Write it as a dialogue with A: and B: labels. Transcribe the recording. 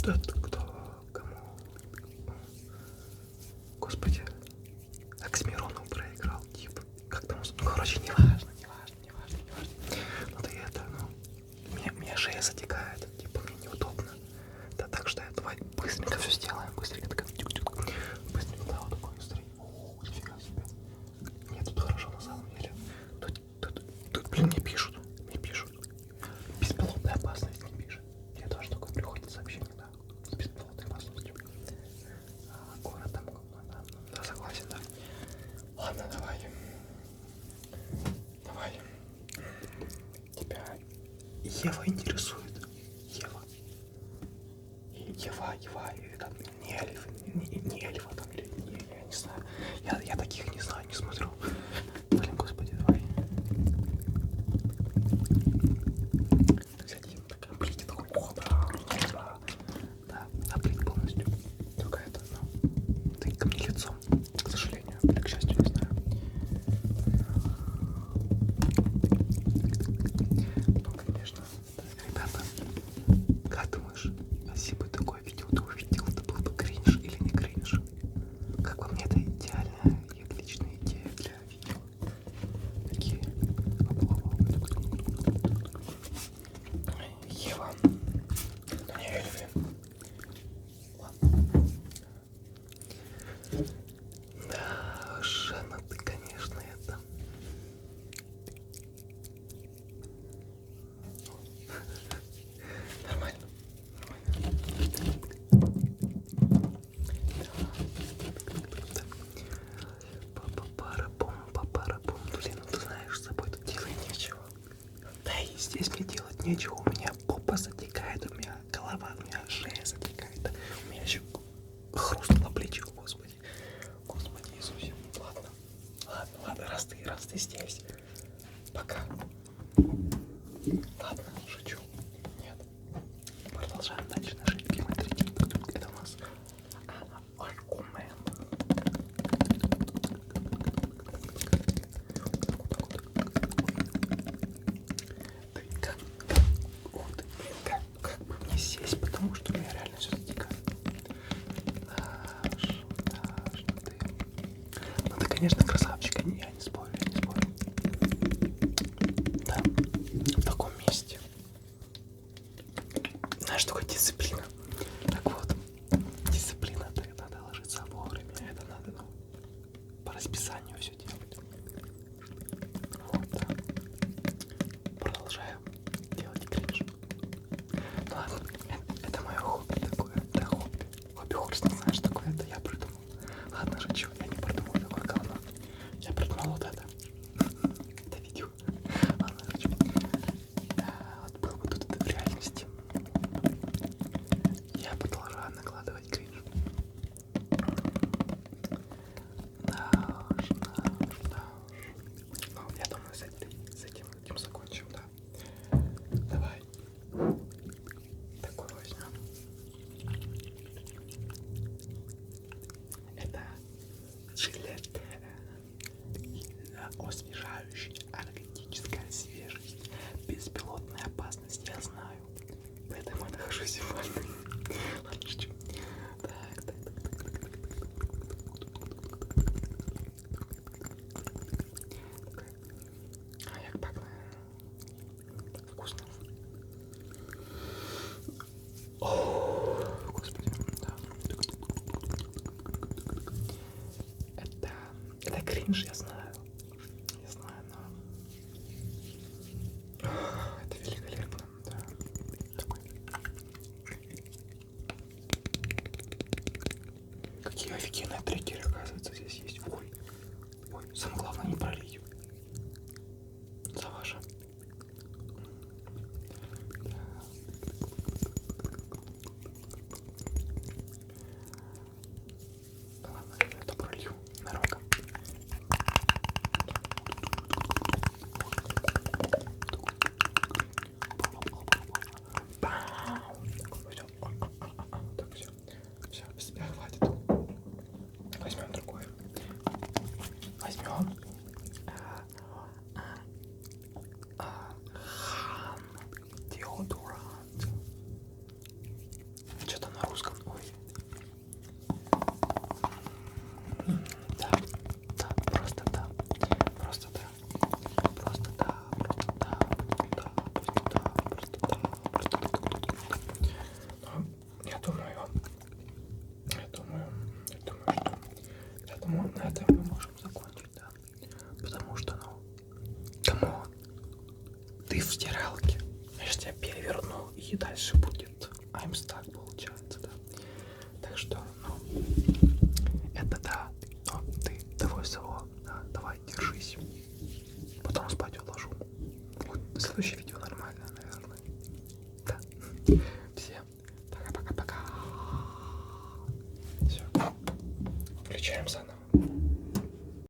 A: Это кто? Кому? Господи. Оксимирону проиграл. Типа. Как там? Ну, короче, не важно. Ну ты это, ну. Меня шея затекает. Типа, мне неудобно. Да, так что давай быстренько все сделаем. Быстренько так. Быстренько, да, вот такой быстрее. О, нифига себе. Мне тут хорошо на самом деле. Тут, блин, мне пишут. Беспилотная опасность не пишет. Мне тоже такое приходит сообщение, да. С беспилотной опасностью. Город там, да, согласен, да. Ладно, давай. Тебя Ева интересует. Ева, или там не Эльф, не Эльфа там, или я не знаю. Я таких не знаю, не смотрю. Блин, господи, давай. Кстати, такая плитит, такой, да, облить полностью. Только это, ну, ты ко мне лицом, к сожалению, или к счастью, не знаю. Ну, конечно, ребята, как думаешь, если бы такое видео ты увидел, это был бы кринж или не кринж? Как по мне, это идеальная и отличная идея для видео. Такие. Ева. Ну не Эльфи. Ладно. Да, Жанна, ты, конечно, это... Нормально. Папарапум. Блин, ну ты знаешь, с собой тут делать нечего. Да и здесь мне делать нечего. У меня попа затекает, у меня голова, у меня шея затекает. У меня еще хрустнуло плечо, господи. Господи Иисусе. Ладно, раз ты здесь. Пока. Ладно, шучу. Нет. Продолжаем дальше наши любимые треки. Это у нас Аркумен. Как бы мне сесть, потому что у меня реально все затекает. Ну ты, конечно, красавчик, я не спорю. Да, в таком месте. Знаешь, что такое дисциплина? Так вот, дисциплина, это надо ложиться вовремя, это надо, ну, по расписанию все делать. Вот, да. Продолжаем делать кринж. Ладно, это мое хобби такое, это хобби. Хобби-хорс, не знаешь, такое, это я придумал. Ладно, шучу, я не придумал такое говно. Я придумал вот это. Это видео. Ладно, шучу. Вот был бы тут это в реальности. Я продолжаю накладывать кринж. Да уж. Ну, я думаю, с этим закончим, да. Давай. Такой возьмем. Это жилет. Освежающий, энергетическая свежесть, беспилотная опасность, я знаю. Поэтому я нахожусь в ванной. Ладно, шучу. Так. Як пахне. Вкусно. О, господи, да. Это кринж, я знаю, но это великолепно, да. Такой. Какие офигенные трекеры, оказывается, здесь есть. Ой, самое главное не пролить. За ваше. я переверну, и дальше будет I'm stuck, получается, да. Так что, ну, это да, но ты того всего, да, давай, держись. Потом спать уложу. Вот, следующее видео нормально, наверное. Да. Всем пока-пока-пока. Все. Включаем заново.